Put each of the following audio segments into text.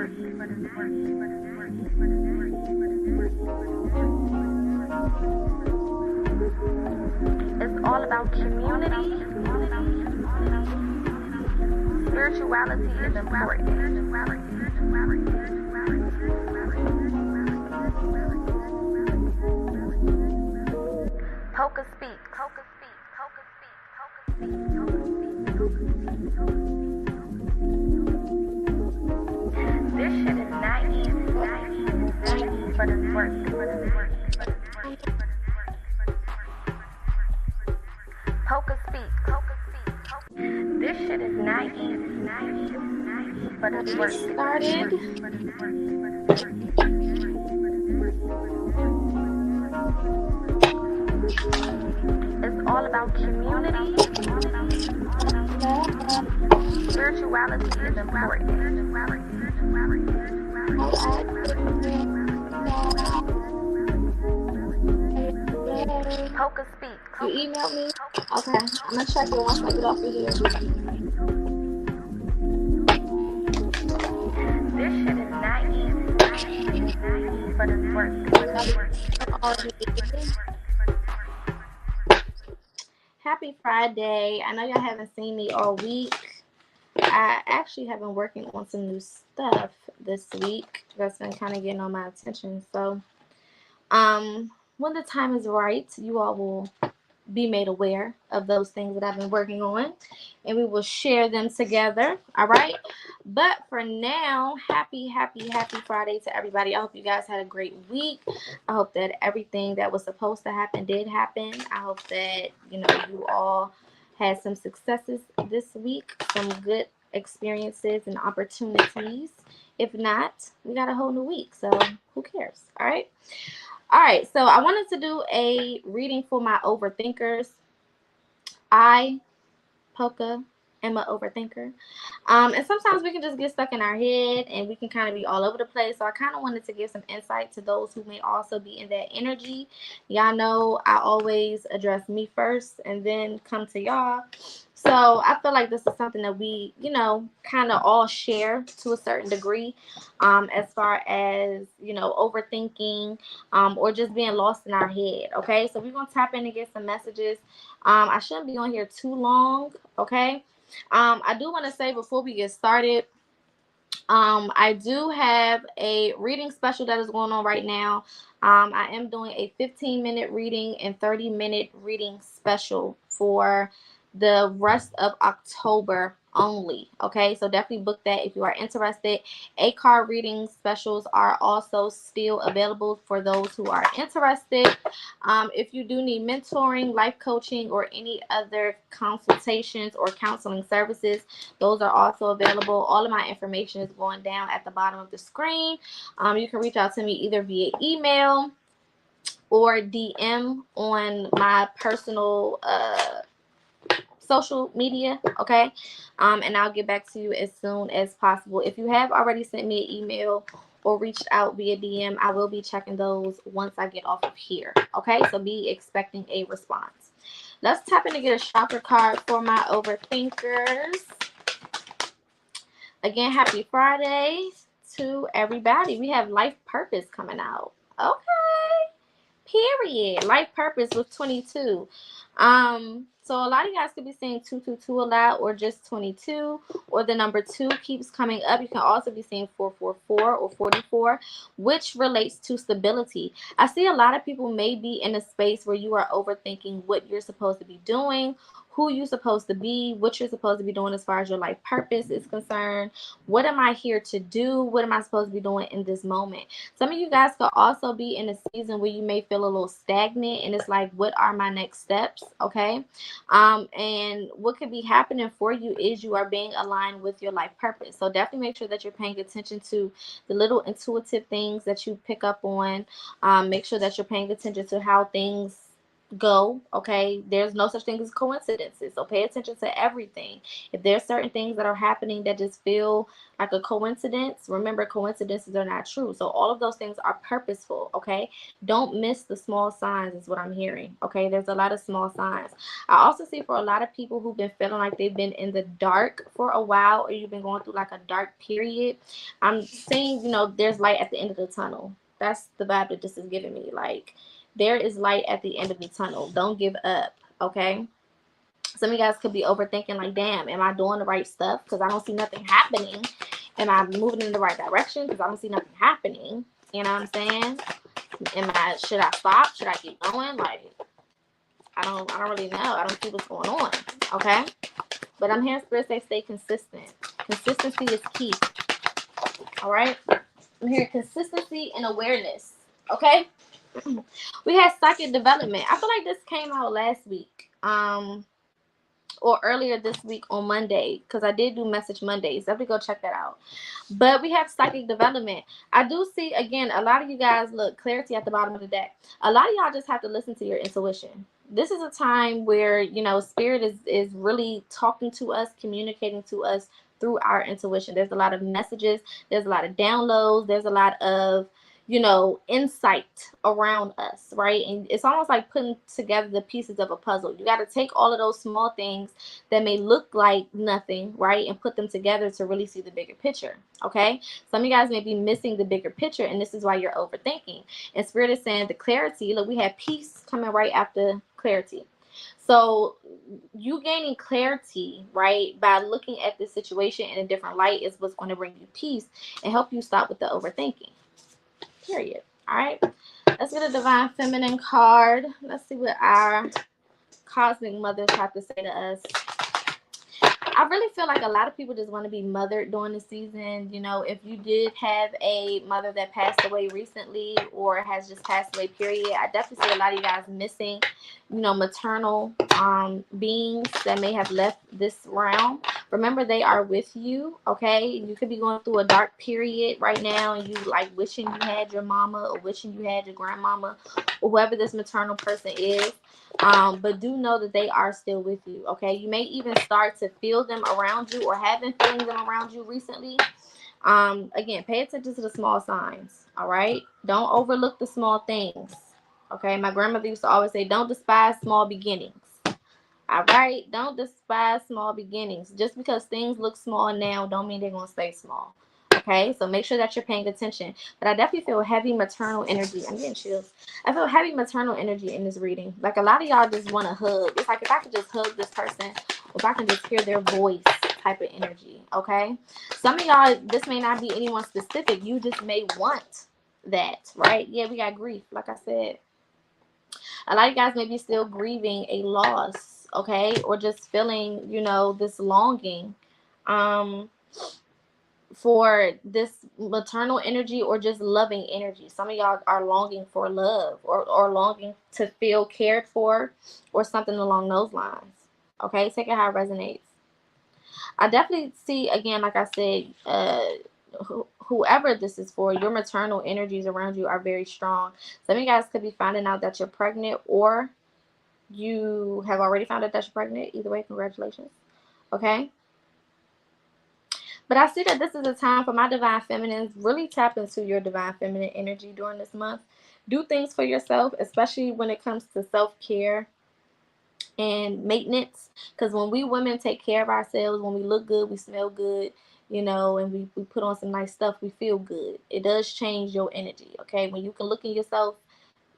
It's all about community. Spirituality is important. PocaSPEAKS. This shit is not easy, but it's work. PocaSPEAKS. This shit is not easy, but it's work. Started. It's all about community. Spirituality is important. PocaSPEAKS. You emailed me? Okay. I'm gonna check it once I get off of here. This shit is not easy, but it's work. Happy Friday. I know y'all haven't seen me all week. I actually have been working on some new stuff this week that's been kind of getting on my attention. So when the time is right, you all will be made aware of those things that I've been working on, and we will share them together. All right. But for now, happy Friday to everybody. I hope you guys had a great week. I hope that everything that was supposed to happen did happen. I hope that you all had some successes this week, some good experiences and opportunities. If not, we got a whole new week, so who cares? All right, so I wanted to do a reading for my overthinkers. I, Poca, am an overthinker. And sometimes we can just get stuck in our head and we can kind of be all over the place. So I kind of wanted to give some insight to those who may also be in that energy. Y'all know I always address me first and then come to y'all. So I feel like this is something that we, kind of all share to a certain degree, as far as, overthinking, or just being lost in our head. Okay, so we're going to tap in and get some messages. I shouldn't be on here too long. Okay. I do want to say before we get started, I do have a reading special that is going on right now. I am doing a 15-minute reading and 30-minute reading special for the rest of October only. Okay, so definitely book that if you are interested. A-card reading specials are also still available for those who are interested. If you do need mentoring, life coaching, or any other consultations or counseling services, those are also available. All of my information is going down at the bottom of the screen. You can reach out to me either via email or DM on my personal social media, okay? And I'll get back to you as soon as possible. If you have already sent me an email or reached out via DM, I will be checking those once I get off of here, okay? So be expecting a response. Let's tap in to get a chakra card for my overthinkers. Again, happy Friday to everybody. We have life purpose coming out. Okay. Period. Life purpose with 22. So a lot of you guys could be seeing 222 a lot, or just 22, or the number 2 keeps coming up. You can also be seeing 444 or 44, which relates to stability. I see a lot of people may be in a space where you are overthinking what you're supposed to be doing, who you're supposed to be, what you're supposed to be doing as far as your life purpose is concerned. What am I here to do? What am I supposed to be doing in this moment? Some of you guys could also be in a season where you may feel a little stagnant, and it's like, what are my next steps? Okay. And what could be happening for you is you are being aligned with your life purpose. So definitely make sure that you're paying attention to the little intuitive things that you pick up on. Make sure that you're paying attention to how things go, okay? There's no such thing as coincidences, so pay attention to everything. If there's certain things that are happening that just feel like a coincidence, remember, coincidences are not true. So all of those things are purposeful, okay? Don't miss the small signs is what I'm hearing, okay? There's a lot of small signs. I also see for a lot of people who've been feeling like they've been in the dark for a while, or you've been going through like a dark period, I'm seeing, there's light at the end of the tunnel. That's the vibe that this is giving me. Like, there is light at the end of the tunnel. Don't give up, okay? Some of you guys could be overthinking, like, damn, am I doing the right stuff? Because I don't see nothing happening. Am I moving in the right direction? Because I don't see nothing happening. You know what I'm saying? Should I stop? Should I keep going? Like, I don't really know. I don't see what's going on, okay? But I'm hearing Spirit say stay consistent. Consistency is key, all right? I'm hearing consistency and awareness, okay? We had psychic development. I feel like this came out last week, or earlier this week on Monday, because I did do message Mondays. Definitely go check that out. But we have psychic development. I do see, again, a lot of you guys, look, clarity at the bottom of the deck. A lot of y'all just have to listen to your intuition. This is a time where, Spirit is really talking to us, communicating to us through our intuition. There's a lot of messages. There's a lot of downloads. There's a lot of insight around us, right? And it's almost like putting together the pieces of a puzzle. You got to take all of those small things that may look like nothing, right, and put them together to really see the bigger picture, okay? Some of you guys may be missing the bigger picture, and this is why you're overthinking. And Spirit is saying the clarity, look, we have peace coming right after clarity. So you gaining clarity, right, by looking at this situation in a different light is what's going to bring you peace and help you stop with the overthinking. Period. All right. Let's get a Divine Feminine card. Let's see what our cosmic mothers have to say to us. I really feel like a lot of people just want to be mothered during the season. If you did have a mother that passed away recently or has just passed away, period, I definitely see a lot of you guys missing, maternal beings that may have left this realm. Remember, they are with you, okay? You could be going through a dark period right now, and you like wishing you had your mama or wishing you had your grandmama or whoever this maternal person is. But do know that they are still with you, okay? You may even start to feel them around you or have been feeling them around you recently. Again, pay attention to the small signs, all right? Don't overlook the small things, okay? My grandmother used to always say, don't despise small beginnings, all right? Don't despise small beginnings. Just because things look small now don't mean they're going to stay small. Okay, so make sure that you're paying attention. But I definitely feel heavy maternal energy. I'm getting chills. I feel heavy maternal energy in this reading. Like a lot of y'all just want to hug. It's like if I could just hug this person, if I can just hear their voice type of energy. Okay, some of y'all, this may not be anyone specific. You just may want that, right? Yeah, we got grief. Like I said, a lot of you guys may be still grieving a loss. Okay, or just feeling, this longing. For this maternal energy or just loving energy. Some of y'all are longing for love or longing to feel cared for or something along those lines. Okay, take it how it resonates. I definitely see, again, like I said, whoever this is for, your maternal energies around you are very strong. Some of you guys could be finding out that you're pregnant, or you have already found out that you're pregnant. Either way, congratulations. Okay. But I see that this is a time for my divine feminines. Really tap into your divine feminine energy during this month. Do things for yourself, especially when it comes to self-care and maintenance. Because when we women take care of ourselves, when we look good, we smell good, and we put on some nice stuff, we feel good. It does change your energy, okay? When you can look in yourself,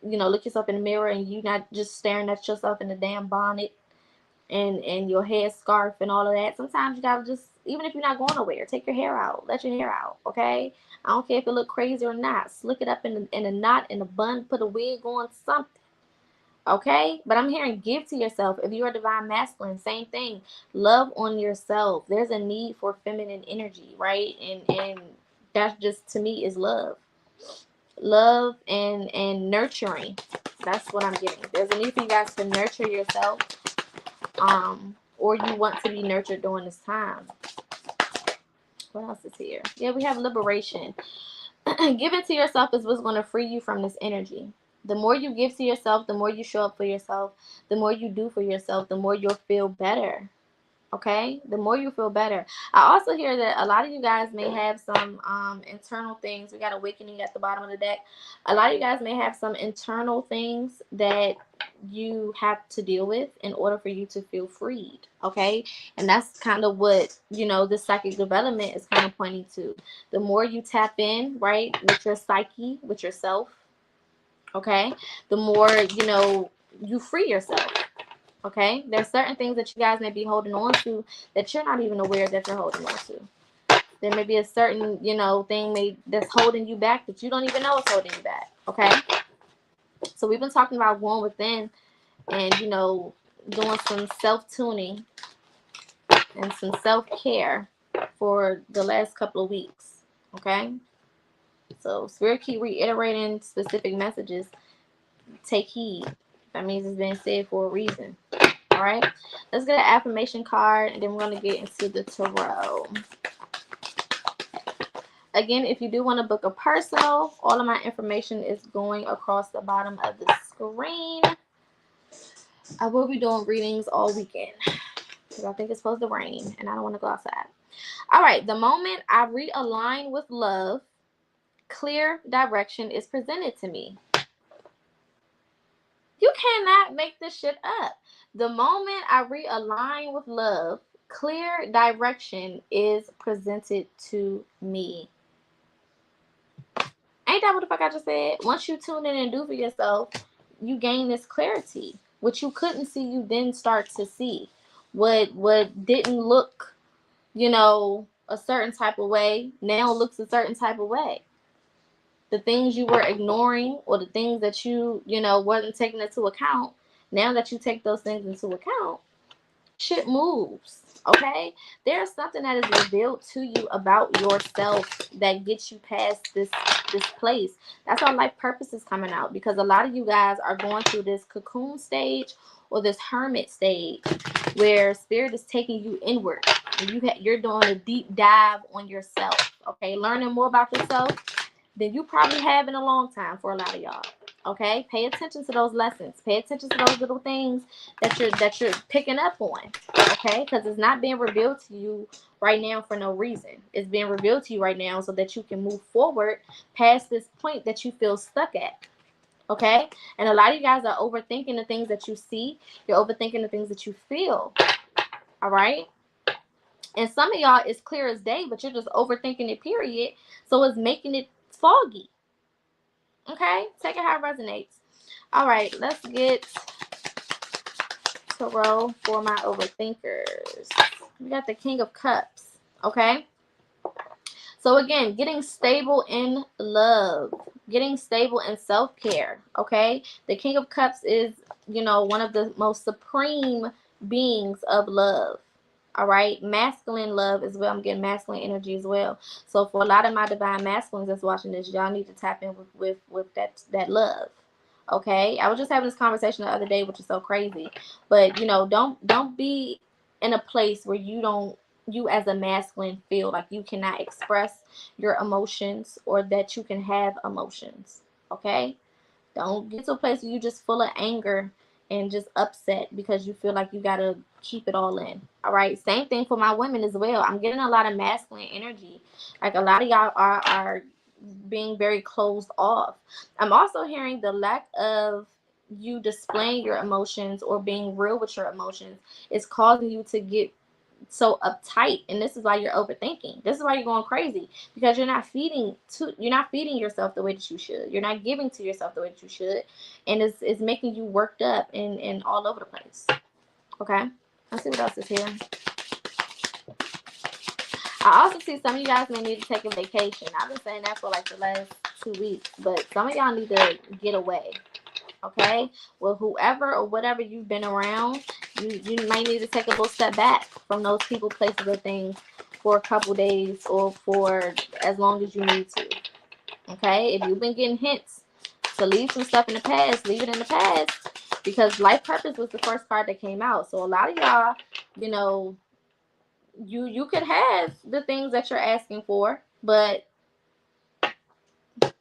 look yourself in the mirror and you not just staring at yourself in the damn bonnet and your hair scarf and all of that. Sometimes you gotta just, even if you're not going nowhere, take your hair out, let your hair out, okay? I don't care if it look crazy or not. Slick it up in a knot, in a bun, put a wig on, something, okay? But I'm hearing give to yourself. If you're a divine masculine, same thing. Love on yourself. There's a need for feminine energy, right? And that's just, to me, is love. Love and nurturing. That's what I'm getting. There's a need for you guys to nurture yourself. Or you want to be nurtured during this time. What else is here? Yeah, we have liberation. Giving to yourself is what's going to free you from this energy. The more you give to yourself, the more you show up for yourself, the more you do for yourself, the more you'll feel better. Okay, the more you feel better. I also hear that a lot of you guys may have some internal things. We got awakening at the bottom of the deck. A lot of you guys may have some internal things that you have to deal with in order for you to feel freed. Okay, and that's kind of what, you know, the psychic development is kind of pointing to. The more you tap in, right, with your psyche, with yourself, okay, the more, you know, you free yourself. Okay, there's certain things that you guys may be holding on to that you're not even aware that you're holding on to. There may be a certain, you know, thing that's holding you back that you don't even know is holding you back. Okay, so we've been talking about going within and, you know, doing some self-tuning and some self-care for the last couple of weeks. Okay, so Spirit keep reiterating specific messages. Take heed. That means it's been said for a reason. All right, let's get an affirmation card, and then we're going to get into the tarot. Again, if you do want to book a personal, all of my information is going across the bottom of the screen. I will be doing readings all weekend because I think it's supposed to rain, and I don't want to go outside. All right, the moment I realign with love, clear direction is presented to me. You cannot make this shit up. The moment I realign with love, clear direction is presented to me. Ain't that what the fuck I just said? Once you tune in and do for yourself, you gain this clarity. What you couldn't see, you then start to see. What didn't look, you know, a certain type of way, now looks a certain type of way. The things you were ignoring, or the things that you know, wasn't taking into account, now that you take those things into account, shit moves. Okay, there's something that is revealed to you about yourself that gets you past this place. That's how life purpose is coming out, because a lot of you guys are going through this cocoon stage or this hermit stage where spirit is taking you inward, and you're doing a deep dive on yourself. Okay, learning more about yourself than you probably have in a long time for a lot of y'all. Okay, pay attention to those lessons. Pay attention to those little things that you're picking up on. Okay, because it's not being revealed to you right now for no reason. It's being revealed to you right now so that you can move forward past this point that you feel stuck at. Okay, and a lot of you guys are overthinking the things that you see. You're overthinking the things that you feel. All right. And some of y'all, it's clear as day, but you're just overthinking it, period. So it's making it foggy. Okay, take it how it resonates. All right, let's get tarot for my overthinkers. We got the King of Cups. Okay, so again, getting stable in love, getting stable in self-care. Okay, the King of Cups is, you know, one of the most supreme beings of love. All right, masculine love as well. I'm getting masculine energy as well. So for a lot of my divine masculines that's watching this, y'all need to tap in with that love. Okay, I was just having this conversation the other day, which is so crazy. But you know, don't be in a place where you as a masculine feel like you cannot express your emotions, or that you can have emotions. Okay, don't get to a place where you just full of anger and just upset because you feel like you gotta keep it all in. All right. Same thing for my women as well. I'm getting a lot of masculine energy. Like a lot of y'all are being very closed off. I'm also hearing the lack of you displaying your emotions or being real with your emotions is causing you to get so uptight, and this is why you're overthinking. This is why you're going crazy, because you're not feeding yourself the way that you should. You're not giving to yourself the way that you should, and it's making you worked up and all over the place. Okay, let's see what else is here. I also see some of you guys may need to take a vacation. I've been saying that for like the last 2 weeks, but some of y'all need to get away. Okay, well, whoever or whatever you've been around, you might need to take a little step back from those people, places, or things for a couple days, or for as long as you need to. Okay, if you've been getting hints to leave some stuff in the past, leave it in the past, because life purpose was the first card that came out. So a lot of y'all, you know, you could have the things that you're asking for, but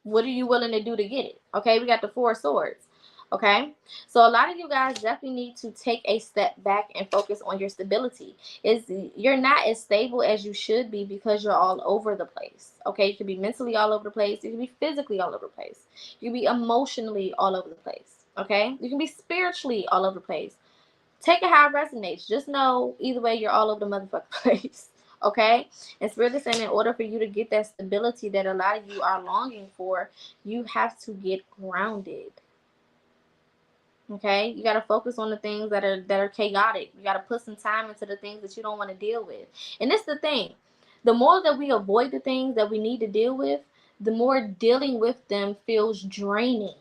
What are you willing to do to get it? Okay, we got the 4 swords. Okay, so a lot of you guys definitely need to take a step back and focus on your stability. You're not as stable as you should be because you're all over the place. Okay, you can be mentally all over the place, you can be physically all over the place, you can be emotionally all over the place. Okay, you can be spiritually all over the place. Take it how it resonates. Just know either way, you're all over the motherfucking place. Okay? And Spirit is saying in order for you to get that stability that a lot of you are longing for, you have to get grounded. Okay? You got to focus on the things that are chaotic. You got to put some time into the things that you don't want to deal with. And this is the thing. The more that we avoid the things that we need to deal with, the more dealing with them feels draining.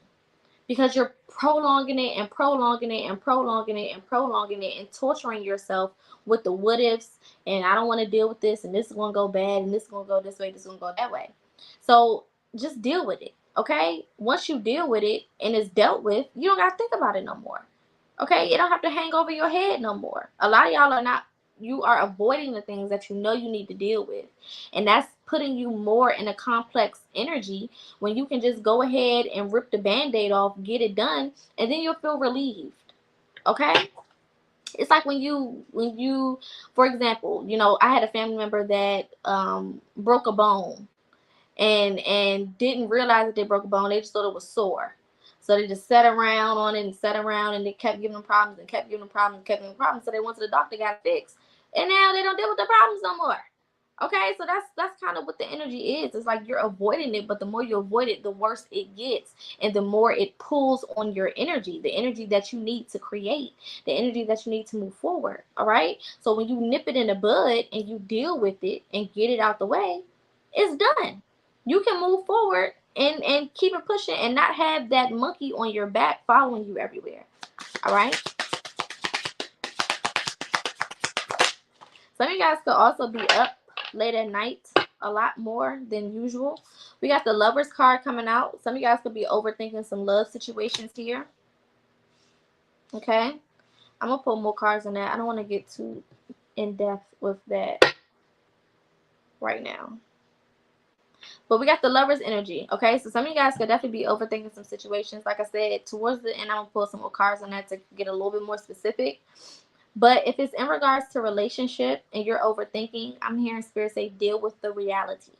Because you're prolonging it and prolonging it and prolonging it and prolonging it and torturing yourself with the what ifs, and I don't want to deal with this, and this is going to go bad, and this is going to go this way, this is going to go that way. So just deal with it, okay? Once you deal with it and it's dealt with, you don't got to think about it no more, okay? It don't have to hang over your head no more. A lot of y'all are not, you are avoiding the things that you know you need to deal with, and that's putting you more in a complex energy when you can just go ahead and rip the band-aid off, get it done, and then you'll feel relieved. Okay? It's like when you for example, I had a family member that broke a bone and didn't realize that they broke a bone. They just thought it was sore. So they just sat around on it and sat around, and they kept giving them problems and kept giving them problems and kept giving them problems. So they went to the doctor, got it fixed, and now they don't deal with the problems no more. Okay, so that's kind of what the energy is. It's like you're avoiding it, but the more you avoid it, the worse it gets, and the more it pulls on your energy, the energy that you need to create, the energy that you need to move forward. All right. So when you nip it in the bud and you deal with it and get it out the way, it's done. You can move forward and keep it pushing and not have that monkey on your back following you everywhere. All right. Some of you guys could also be up late at night a lot more than usual. We got the Lovers card coming out. Some of you guys could be overthinking some love situations here. Okay. I'm going to pull more cards on that. I don't want to get too in depth with that right now. But we got the Lovers energy. Okay. So some of you guys could definitely be overthinking some situations. Like I said, towards the end, I'm going to pull some more cards on that to get a little bit more specific. But if it's in regards to relationship and you're overthinking, I'm hearing Spirit say deal with the reality.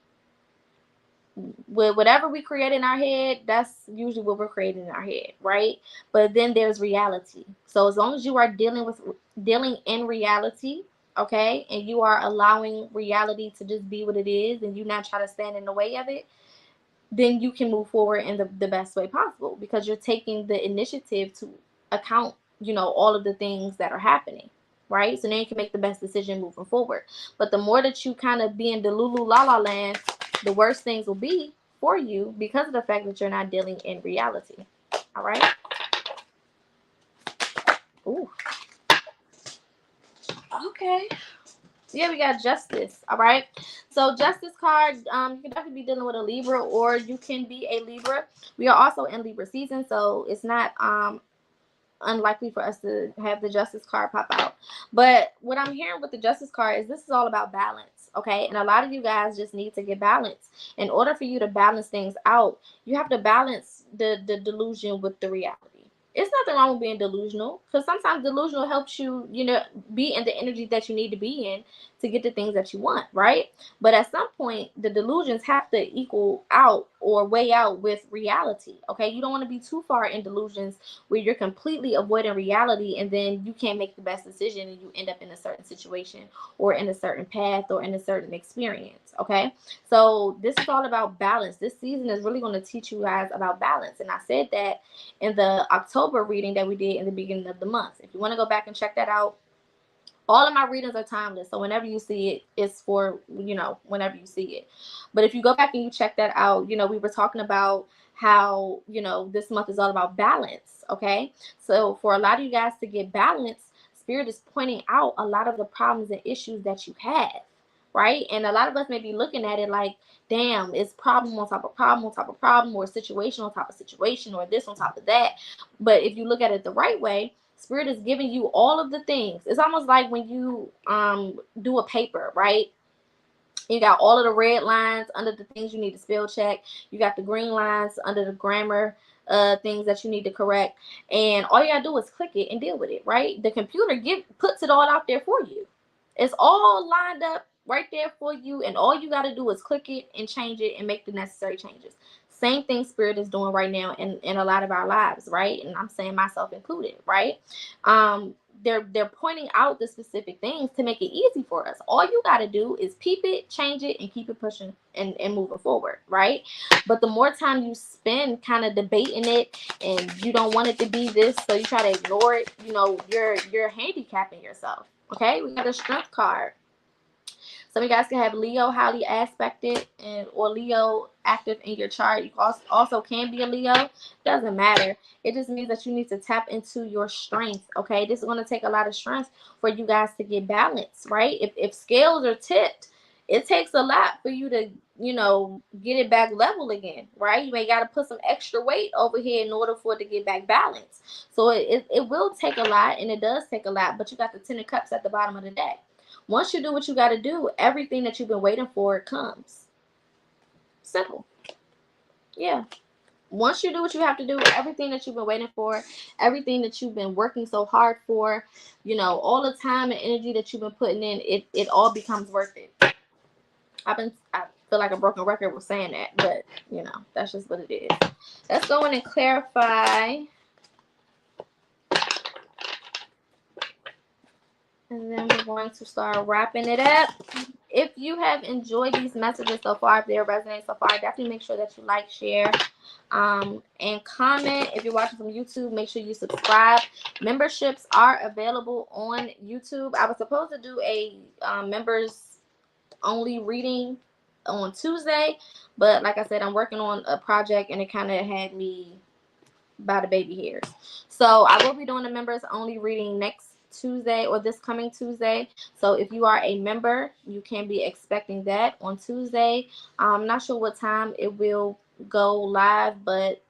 With whatever we create in our head, that's usually what we're creating in our head, right? But then there's reality. So as long as you are dealing in reality, okay, and you are allowing reality to just be what it is, and you not try to stand in the way of it, then you can move forward in the best way possible because you're taking the initiative to account, all of the things that are happening, right? So then you can make the best decision moving forward. But the more that you kind of be in the lulu la la land, the worse things will be for you because of the fact that you're not dealing in reality. All right. Ooh. Okay. Yeah, we got Justice. All right. So Justice card, you can definitely be dealing with a Libra, or you can be a Libra. We are also in Libra season, so it's not unlikely for us to have the Justice card pop out. But what I'm hearing with the Justice card is this is all about balance. Okay. And a lot of you guys just need to get balance. In order for you to balance things out, you have to balance the delusion with the reality. It's nothing wrong with being delusional, because sometimes delusional helps you, be in the energy that you need to be in to get the things that you want, right? But at some point, the delusions have to equal out or weigh out with reality, okay? You don't want to be too far in delusions where you're completely avoiding reality, and then you can't make the best decision and you end up in a certain situation or in a certain path or in a certain experience, okay? So this is all about balance. This season is really going to teach you guys about balance, and I said that in the October reading that we did in the beginning of the month. If you want to go back and check that out, all of my readings are timeless. So whenever you see it, it's for, whenever you see it. But if you go back and you check that out, we were talking about how, this month is all about balance. Okay. So for a lot of you guys to get balance, Spirit is pointing out a lot of the problems and issues that you have. Right. And a lot of us may be looking at it like, damn, it's problem on top of problem on top of problem, or situation on top of situation, or this on top of that. But if you look at it the right way, Spirit is giving you all of the things. It's almost like when you do a paper, right? You got all of the red lines under the things you need to spell check. You got the green lines under the grammar things that you need to correct. And all you gotta do is click it and deal with it, right? The computer puts it all out there for you. It's all lined up right there for you, and all you gotta do is click it and change it and make the necessary changes. Same thing Spirit is doing right now in a lot of our lives, right? And I'm saying myself included, right? They're pointing out the specific things to make it easy for us. All you got to do is peep it, change it, and keep it pushing and moving forward, right? But the more time you spend kind of debating it, and you don't want it to be this, so you try to ignore it, you're handicapping yourself. Okay, we got a strength card. Some of you guys can have Leo highly aspected or Leo active in your chart. You also can be a Leo. Doesn't matter. It just means that you need to tap into your strength. Okay, this is going to take a lot of strength for you guys to get balanced, right? If scales are tipped, it takes a lot for you to get it back level again, right? You may got to put some extra weight over here in order for it to get back balanced. So it will take a lot, and it does take a lot, but you got the 10 of cups at the bottom of the deck. Once you do what you got to do, everything that you've been waiting for comes. Simple. Yeah. Once you do what you have to do, everything that you've been waiting for, everything that you've been working so hard for, all the time and energy that you've been putting in, it all becomes worth it. I feel like a broken record was saying that, but that's just what it is. Let's go in and clarify. And then we're going to start wrapping it up. If you have enjoyed these messages so far, if they're resonating so far, definitely make sure that you like, share, and comment. If you're watching from YouTube, make sure you subscribe. Memberships are available on YouTube. I was supposed to do a members only reading on Tuesday, but like I said, I'm working on a project and it kind of had me by the baby hairs. So I will be doing a members only reading next Tuesday, or this coming Tuesday. So if you are a member, you can be expecting that on Tuesday. I'm not sure what time it will go live, but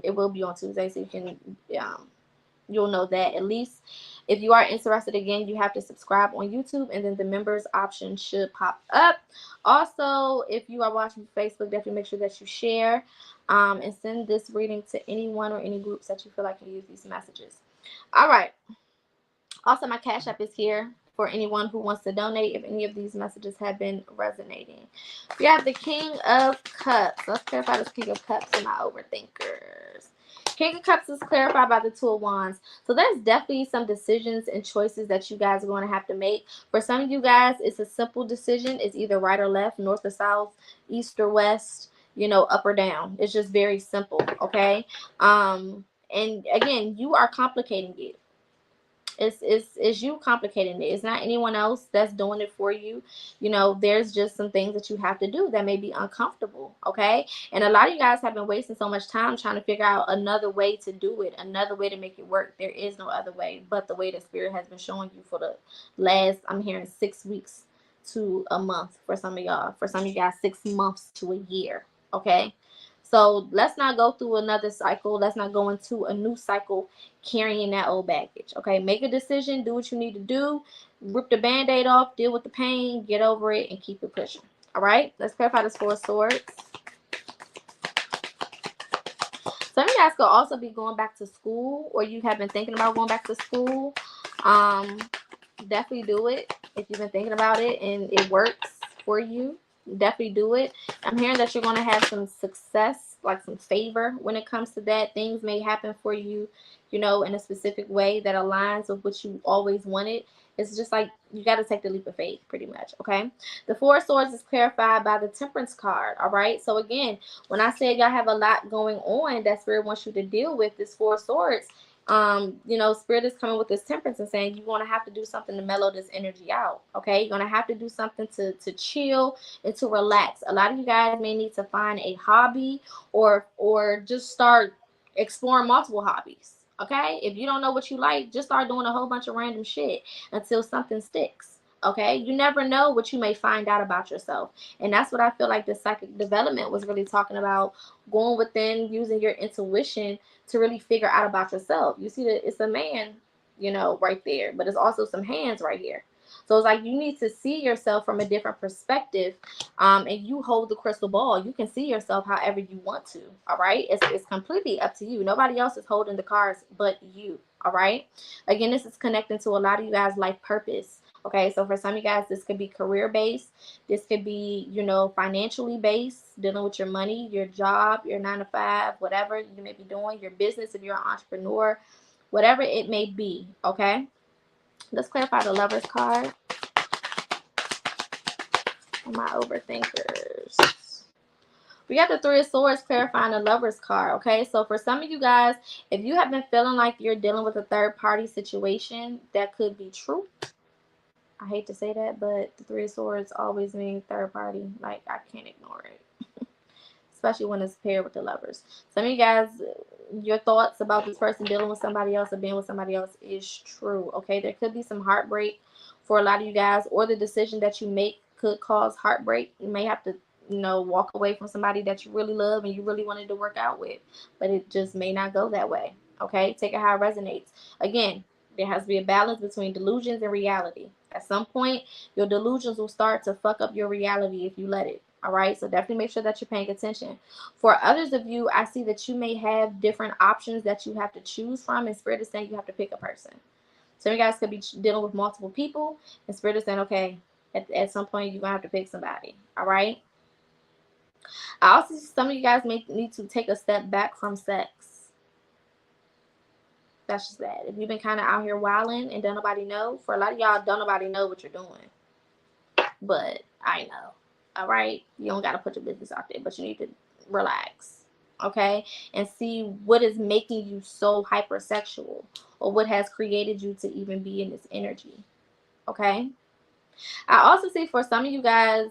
it will be on Tuesday, so you can you'll know that. At least if you are interested, again, you have to subscribe on YouTube, and then the members option should pop up. Also, if you are watching Facebook, definitely make sure that you share and send this reading to anyone or any groups that you feel like can use these messages. All right. Also, my Cash App is here for anyone who wants to donate if any of these messages have been resonating. We have the King of Cups. Let's clarify this King of Cups in my Overthinkers. King of Cups is clarified by the Two of Wands. So there's definitely some decisions and choices that you guys are going to have to make. For some of you guys, it's a simple decision. It's either right or left, north or south, east or west, up or down. It's just very simple, okay? And again, you are complicating it. It's you complicating it. It's not anyone else that's doing it for you. There's just some things that you have to do that may be uncomfortable, okay? And a lot of you guys have been wasting so much time trying to figure out another way to do it, another way to make it work. There is no other way but the way that Spirit has been showing you for the last, I'm hearing, 6 weeks to a month for some of y'all. For some of you guys, 6 months to a year, okay? So let's not go through another cycle. Let's not go into a new cycle carrying that old baggage. Okay, make a decision. Do what you need to do. Rip the Band-Aid off. Deal with the pain. Get over it and keep it pushing. All right, let's clarify this Four of Swords. Some of you guys could also be going back to school, or you have been thinking about going back to school. Definitely do it if you've been thinking about it and it works for you. Definitely do it. I'm hearing that you're going to have some success, like some favor when it comes to that. Things may happen for you, in a specific way that aligns with what you always wanted. It's just like you got to take the leap of faith, pretty much, okay? The Four of Swords is clarified by the Temperance card, all right? So again, when I said y'all have a lot going on that Spirit wants you to deal with, this Four of Swords, Spirit is coming with this Temperance and saying you're going to have to do something to mellow this energy out, okay? You're going to have to do something to chill and to relax. A lot of you guys may need to find a hobby or just start exploring multiple hobbies, okay? If you don't know what you like, just start doing a whole bunch of random shit until something sticks, okay? You never know what you may find out about yourself. And that's what I feel like the psychic development was really talking about, going within, using your intuition to really figure out about yourself. You see that it's a man, right there, but it's also some hands right here. So it's like you need to see yourself from a different perspective, and you hold the crystal ball. You can see yourself however you want to, all right? It's completely up to you. Nobody else is holding the cards but you, all right? Again, this is connecting to a lot of you guys' life purpose. Okay, so for some of you guys, this could be career based. This could be, financially based, dealing with your money, your job, your 9 to 5, whatever you may be doing, your business if you're an entrepreneur, whatever it may be. Okay, let's clarify the Lovers card for my overthinkers. We got the Three of Swords clarifying the Lovers card. Okay, so for some of you guys, if you have been feeling like you're dealing with a third party situation, that could be true. I hate to say that, but the Three of Swords always mean third party. Like, I can't ignore it, especially when it's paired with the Lovers. Some of you guys, your thoughts about this person dealing with somebody else or being with somebody else is true. Okay, there could be some heartbreak for a lot of you guys, or the decision that you make could cause heartbreak. You may have to, walk away from somebody that you really love and you really wanted to work out with, but it just may not go that way. Okay, take it how it resonates. Again, there has to be a balance between delusions and reality. At some point, your delusions will start to fuck up your reality if you let it. All right, so definitely make sure that you're paying attention. For others of you, I see that you may have different options that you have to choose from, and Spirit is saying you have to pick a person. Some of you guys could be dealing with multiple people, and Spirit is saying, okay, at some point, you're going to have to pick somebody. All right. I also see some of you guys may need to take a step back from sex. That's just that. If you've been kind of out here wilding and don't nobody know, for a lot of y'all, don't nobody know what you're doing. But I know. All right? You don't got to put your business out there, but you need to relax. Okay? And see what is making you so hypersexual, or what has created you to even be in this energy. Okay? I also see for some of you guys,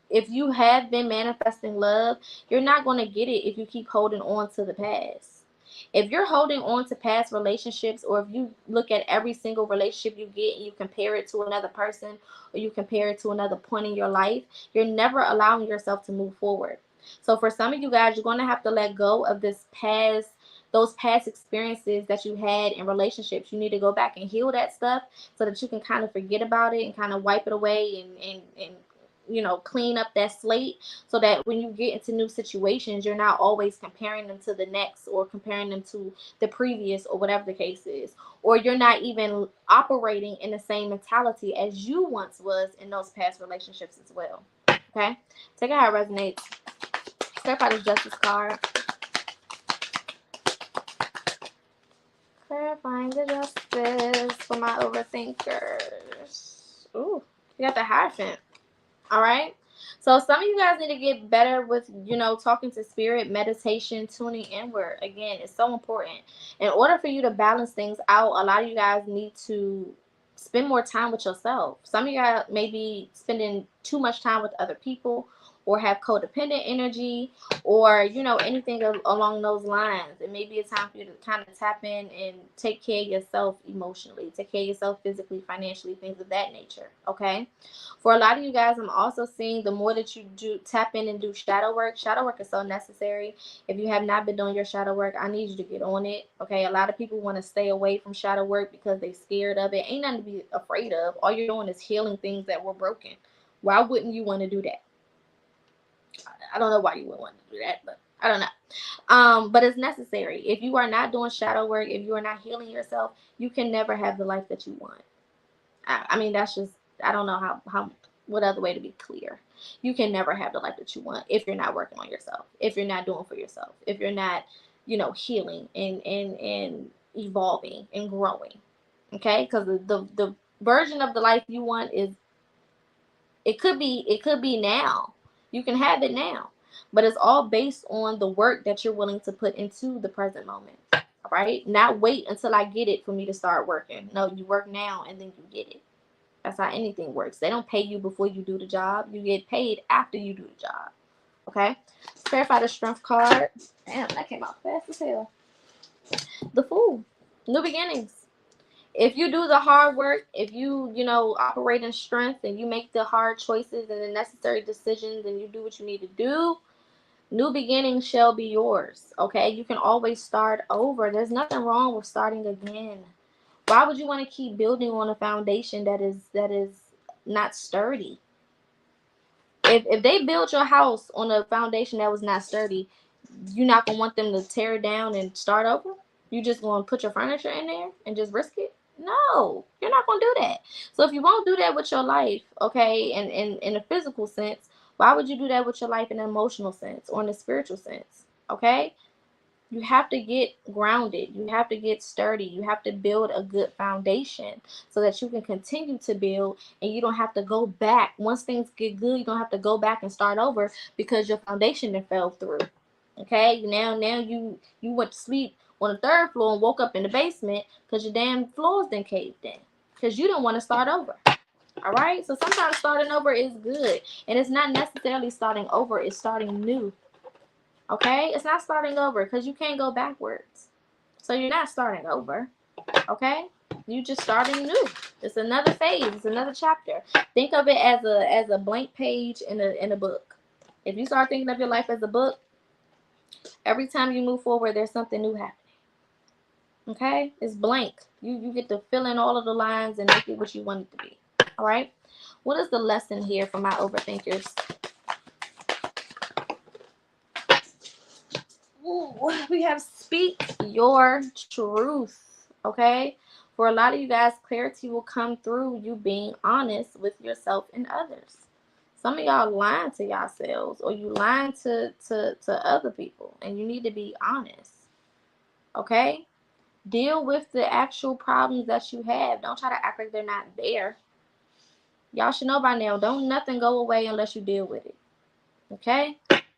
if you have been manifesting love, you're not going to get it if you keep holding on to the past. If you're holding on to past relationships, or if you look at every single relationship you get and you compare it to another person, or you compare it to another point in your life, you're never allowing yourself to move forward. So for some of you guys, you're going to have to let go of those past experiences that you had in relationships. You need to go back and heal that stuff so that you can kind of forget about it and kind of wipe it away and clean up that slate, so that when you get into new situations, you're not always comparing them to the next, or comparing them to the previous, or whatever the case is, or you're not even operating in the same mentality as you once was in those past relationships as well. Okay, take it how it resonates. Clarify the Justice card. Clarifying the Justice for my overthinkers. Ooh, you got the Hierophant. All right. So some of you guys need to get better with, talking to spirit, meditation, tuning inward. Again, it's so important. In order for you to balance things out, a lot of you guys need to spend more time with yourself. Some of you guys may be spending too much time with other people, or have codependent energy, or anything along those lines. It may be a time for you to kind of tap in and take care of yourself emotionally, take care of yourself physically, financially, things of that nature. Okay, for a lot of you guys, I'm also seeing the more that you do tap in and do shadow work is so necessary. If you have not been doing your shadow work, I need you to get on it. Okay, a lot of people want to stay away from shadow work because they're scared of it. Ain't nothing to be afraid of. All you're doing is healing things that were broken. Why wouldn't you want to do that? I don't know why you would want to do that, but I don't know. But it's necessary. If you are not doing shadow work, if you are not healing yourself, you can never have the life that you want. I mean, that's just, I don't know how what other way to be clear. You can never have the life that you want if you're not working on yourself, if you're not doing for yourself, if you're not, healing and evolving and growing. Okay, because the version of the life you want is, it could be now. You can have it now, but it's all based on the work that you're willing to put into the present moment. All right, not wait until I get it for me to start working. No, you work now and then you get it. That's how anything works. They don't pay you before you do the job. You get paid after you do the job. Okay, let's clarify the Strength card. Damn, that came out fast as hell. The Fool, new beginnings. If you do the hard work, if you, operate in strength, and you make the hard choices and the necessary decisions, and you do what you need to do, new beginnings shall be yours. Okay, you can always start over. There's nothing wrong with starting again. Why would you want to keep building on a foundation that is not sturdy? If they built your house on a foundation that was not sturdy, you're not gonna want them to tear it down and start over. You just gonna put your furniture in there and just risk it? No, you're not gonna do that. So if you won't do that with your life, okay, and in a physical sense, why would you do that with your life in an emotional sense or in a spiritual sense? Okay, you have to get grounded. You have to get sturdy. You have to build a good foundation so that you can continue to build, and you don't have to go back. Once things get good, you don't have to go back and start over because your foundation then fell through. Okay, now you went to sleep on the third floor and woke up in the basement because your damn floors then caved in because you don't want to start over. All right, so sometimes starting over is good, and it's not necessarily starting over, it's starting new. Okay, it's not starting over because you can't go backwards. So you're not starting over. Okay, you just starting new. It's another phase. It's another chapter. Think of it as a blank page in a book. If you start thinking of your life as a book, every time you move forward, there's something new happening. Okay, it's blank. You get to fill in all of the lines and make it what you want it to be. All right. What is the lesson here for my overthinkers? Ooh, we have speak your truth. Okay, for a lot of you guys, clarity will come through you being honest with yourself and others. Some of y'all lying to yourselves, or you lying to other people, and you need to be honest. Okay, deal with the actual problems that you have. Don't try to act like they're not there. Y'all should know by now, don't nothing go away unless you deal with it. Okay,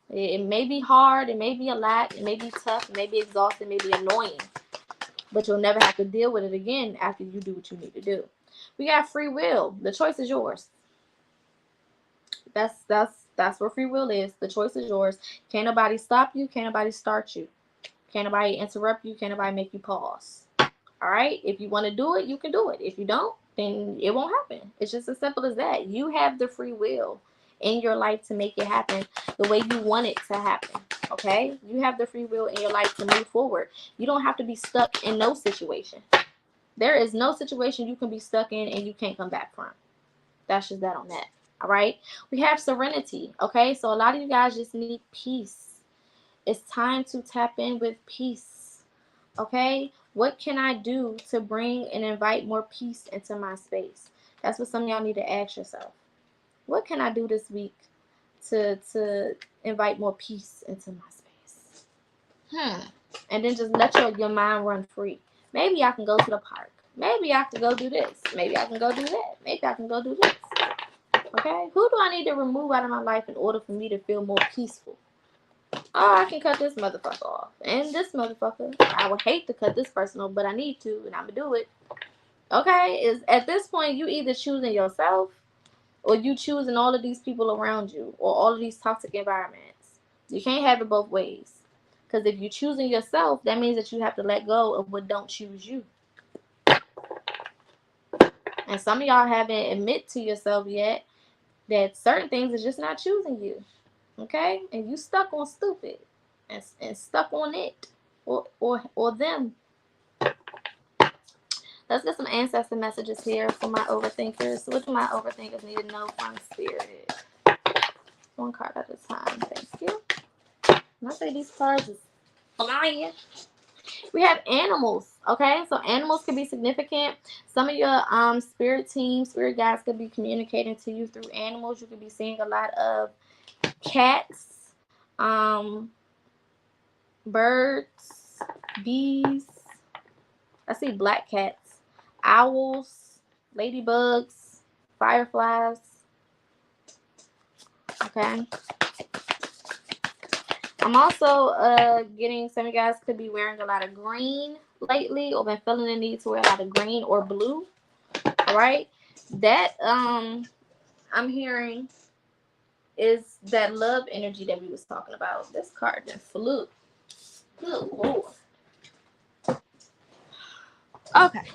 it may be hard, it may be a lot, it may be tough, it may be exhausting, it may be annoying, but you'll never have to deal with it again after you do what you need to do. We got free will. The choice is yours. That's where free will is. The choice is yours. Can't nobody stop you. Can't nobody start you. Can't nobody interrupt you. Can't nobody make you pause. All right? If you want to do it, you can do it. If you don't, then it won't happen. It's just as simple as that. You have the free will in your life to make it happen the way you want it to happen. Okay? You have the free will in your life to move forward. You don't have to be stuck in no situation. There is no situation you can be stuck in and you can't come back from. That's just that on that. All right? We have serenity. Okay? So a lot of you guys just need peace. It's time to tap in with peace. Okay? What can I do to bring and invite more peace into my space? That's what some of y'all need to ask yourself. What can I do this week to invite more peace into my space? And then just let your mind run free. Maybe I can go to the park. Maybe I can go do this. Maybe I can go do that. Maybe I can go do this. Okay? Who do I need to remove out of my life in order for me to feel more peaceful? Oh, I can cut this motherfucker off. And this motherfucker. I would hate to cut this person off, but I need to, and I'm going to do it. Okay? Is at this point, you either choosing yourself or you choosing all of these people around you or all of these toxic environments. You can't have it both ways. Because if you're choosing yourself, that means that you have to let go of what don't choose you. And some of y'all haven't admit to yourself yet that certain things are just not choosing you. Okay? And you stuck on stupid and stuck on it or them. Let's get some ancestor messages here for my overthinkers. What do my overthinkers need to know from spirit? One card at a time. Thank you. And I say these cards is flying. We have animals. Okay, so animals can be significant. Some of your spirit teams, spirit guides could be communicating to you through animals. You could be seeing a lot of cats, birds, bees. I see black cats, owls, ladybugs, fireflies. Okay. I'm also getting some of you guys could be wearing a lot of green lately or been feeling the need to wear a lot of green or blue. All right. That I'm hearing is that love energy that we was talking about. This card just flew. Good Lord. Okay.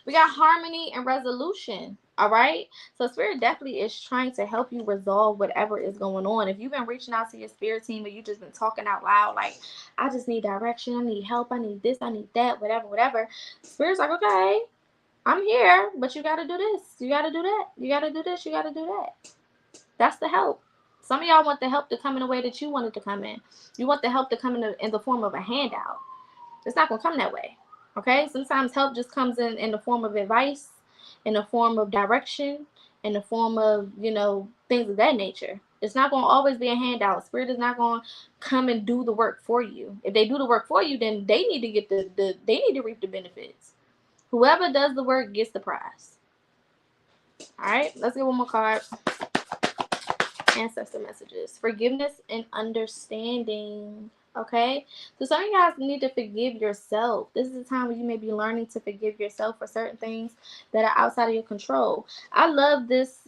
We got harmony and resolution. All right. So Spirit definitely is trying to help you resolve whatever is going on. If you've been reaching out to your spirit team or you just been talking out loud, like, I just need direction, I need help, I need this, I need that, whatever, whatever. Spirit's like, okay, I'm here, but you got to do this. You got to do that. You got to do this. You got to do that. That's the help. Some of y'all want the help to come in the way that you want it to come in. You want the help to come in the form of a handout. It's not going to come that way. Okay? Sometimes help just comes in the form of advice, in the form of direction, in the form of, things of that nature. It's not going to always be a handout. Spirit is not going to come and do the work for you. If they do the work for you, then they need to get they need to reap the benefits. Whoever does the work gets the prize. All right, let's get one more card. Ancestor messages. Forgiveness and understanding. Okay, so some of you guys need to forgive yourself. This is a time where you may be learning to forgive yourself for certain things that are outside of your control. I love this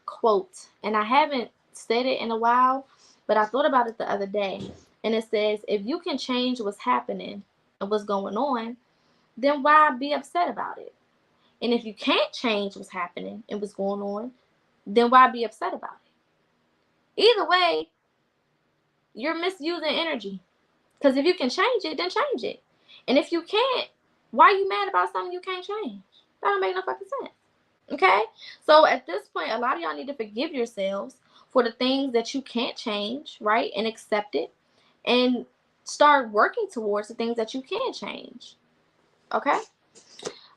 quote, and I haven't said it in a while, but I thought about it the other day, and it says, if you can change what's happening and what's going on, then why be upset about it? And if you can't change what's happening and what's going on, then why be upset about it? Either way, you're misusing energy. Because if you can change it, then change it. And if you can't, why are you mad about something you can't change? That don't make no fucking sense. Okay? So at this point, a lot of y'all need to forgive yourselves for the things that you can't change, right? And accept it. And start working towards the things that you can change. Okay?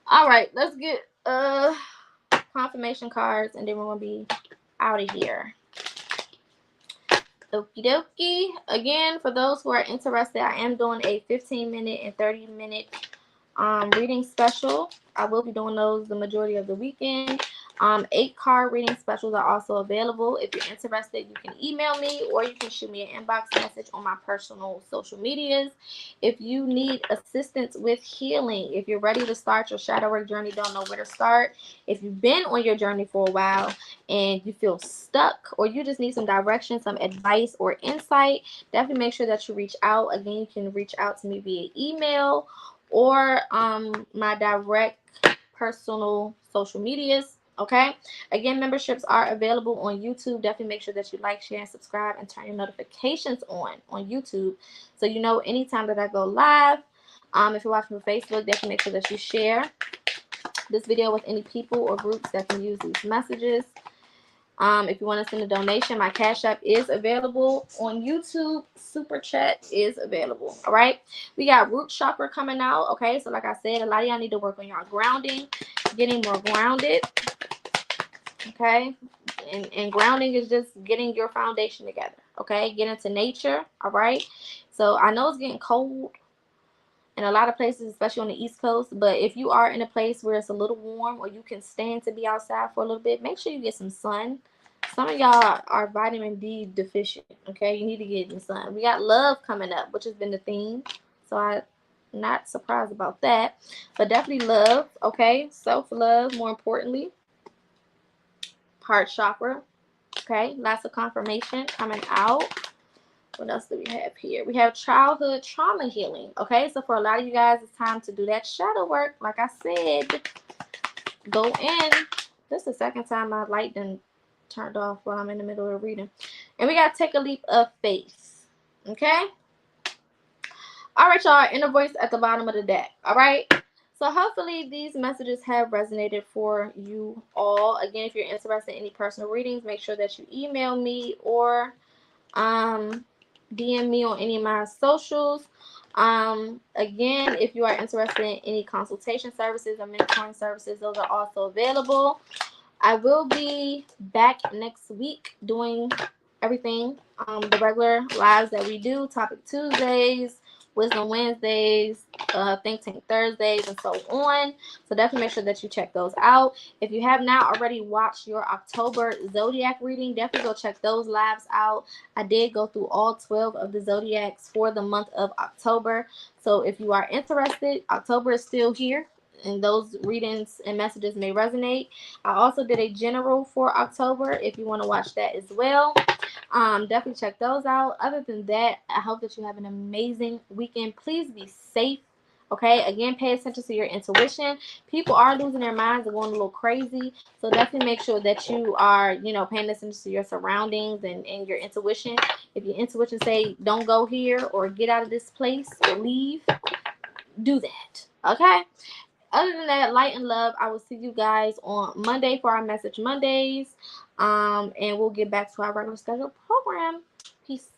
All right, let's get confirmation cards, and then we're gonna be out of here. Okie dokie. Again, for those who are interested, I am doing a 15-minute and 30-minute reading special. I will be doing those the majority of the weekend. 8-card reading specials are also available. If you're interested, you can email me or you can shoot me an inbox message on my personal social medias. If you need assistance with healing, if you're ready to start your shadow work journey, don't know where to start, if you've been on your journey for a while and you feel stuck, or you just need some direction, some advice or insight, definitely make sure that you reach out. Again, you can reach out to me via email or my direct personal social medias. Okay, again, memberships are available on YouTube. Definitely make sure that you like, share, and subscribe, and turn your notifications on YouTube, so you know anytime that I go live. If you're watching on Facebook, definitely make sure that you share this video with any people or groups that can use these messages. If you want to send a donation, my Cash App is available on YouTube. Super Chat is available. All right. We got root chakra coming out. Okay. So like I said, a lot of y'all need to work on your grounding, getting more grounded. Okay. And grounding is just getting your foundation together. Okay. Get into nature. All right. So I know it's getting cold in a lot of places, especially on the East Coast. But if you are in a place where it's a little warm or you can stand to be outside for a little bit, make sure you get some sun. Some of y'all are vitamin D deficient, okay? You need to get in the sun. We got love coming up, which has been the theme. So I'm not surprised about that. But definitely love, okay? Self-love, more importantly. Heart chakra, okay? Lots of confirmation coming out. What else do we have here? We have childhood trauma healing. Okay, so for a lot of you guys, it's time to do that shadow work. Like I said, go in. This is the second time my light done turned off while I'm in the middle of reading. And we got to take a leap of faith. Okay? All right, y'all. Inner voice at the bottom of the deck. All right? So hopefully these messages have resonated for you all. Again, if you're interested in any personal readings, make sure that you email me or DM me on any of my socials. Again, if you are interested in any consultation services or mentoring services, those are also available. I will be back next week doing everything, the regular lives that we do, Topic Tuesdays, Wisdom Wednesdays, Think Tank Thursdays, and so on. So definitely make sure that you check those out. If you have not already watched your October Zodiac reading, definitely go check those lives out. I did go through all 12 of the Zodiacs for the month of October. So if you are interested, October is still here, and those readings and messages may resonate. I also did a general for October if you want to watch that as well. Definitely check those out. Other than that, I hope that you have an amazing weekend. Please be safe. Okay, again, pay attention to your intuition. People are losing their minds and going a little crazy. So definitely make sure that you are, you know, paying attention to your surroundings and your intuition. If your intuition say don't go here or get out of this place or leave, do that. Okay. Other than that, light and love. I will see you guys on Monday for our Message Mondays. And we'll get back to our regular scheduled program. Peace.